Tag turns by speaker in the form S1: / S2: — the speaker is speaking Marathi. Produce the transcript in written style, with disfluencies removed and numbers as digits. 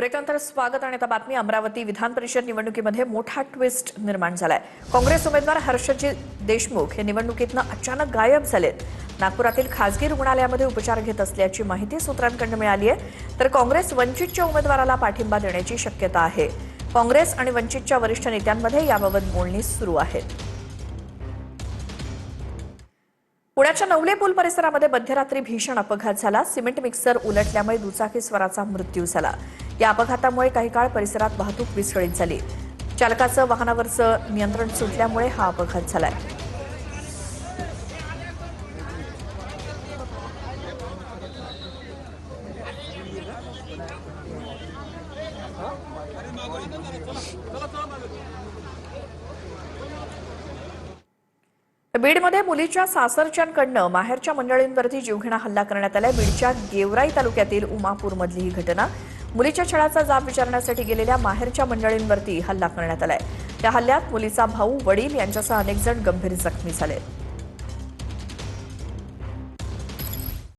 S1: ब्रेकनंतर स्वागत आणि आता बातमी अमरावती विधान परिषद निवडणुकीमध्ये मोठा ट्विस्ट निर्माण झालाय। काँग्रेस उमेदवार हर्षजी देशमुख हे निवडणुकीतनं अचानक गायब झालेत। नागपुरातील खासगी रुग्णालयामध्ये उपचार घेत असल्याची माहिती सूत्रांकडून मिळाली आहे। तर काँग्रेस वंचितच्या उमेदवाराला पाठिंबा देण्याची शक्यता आहे। काँग्रेस आणि वंचितच्या वरिष्ठ नेत्यांमध्ये याबाबत बोलणी सुरू आहेत। पुण्याच्या नवले पूल परिसरामध्ये मध्यरात्री भीषण अपघात झाला। सिमेंट मिक्सर उलटल्यामुळे दुचाकीस्वाराचा मृत्यू झाला। या अपघातामुळे काही काळ परिसरात वाहतूक विस्कळीत झाली। चालकाचं वाहनावरचं नियंत्रण सुटल्यामुळे हा अपघात झालाय। बीडमध्ये मुलीच्या सासरच्यांकडून माहेरच्या मंडळींवरती जीवघेणा हल्ला करण्यात आला। बीडच्या गेवराई तालुक्यातील उमापूरमधली ही घटना। मुलीच्या छळाचा जाब विचारण्यासाठी गेलेल्या माहेरच्या मंडळींवरती हल्ला करण्यात आलाय। त्या हल्ल्यात मुलीचा भाऊ, वडील यांच्यासह अनेक जण गंभीर जखमी झाले।